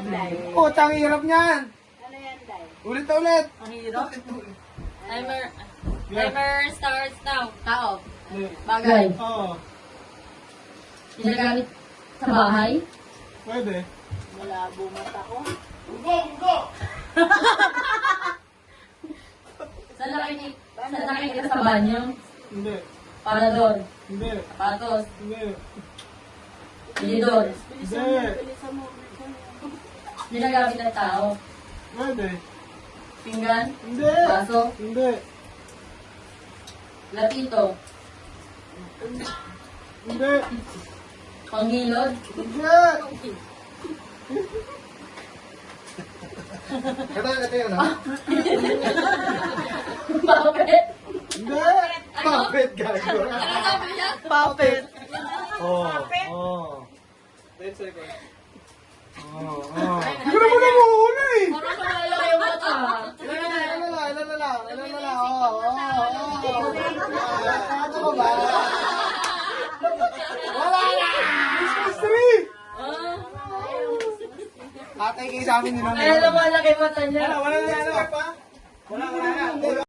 yan, Day? Putang hirap niyan. Ano yan, Day? Ulit na ulit. Ang hirap. Timer starts now. Tao. Bagay. Oo. Ginagamit sa bahay. Pwede. Malabo mata ko. Saan nakikita sa banyo? Hindi. Parador. Hindi. Sapatos. Hindi. Tinidor. Bilisan Hindi. mo, bilisan mo, bilisan mo. Ginagamit ng tao. Pwede. Pinggan. Hindi. Baso. Hindi. Latito. Hindi. Panghilod. Hindi. Ito yun, ha? Puppet. Hindi. Puppet, gago. Ano sabi niya? Puppet. Oo. Oo. 10 seconds. Oo. Oo. Hindi ko naman namuhuli eh. Parang nawala yung mata. Ilan na lang. Oo. Oo. Ano ka ba? Wala na! Christmas tree! Ah. Atay kayo sa amin, Kaya lumalaki mata niya. Wala na. Wala na.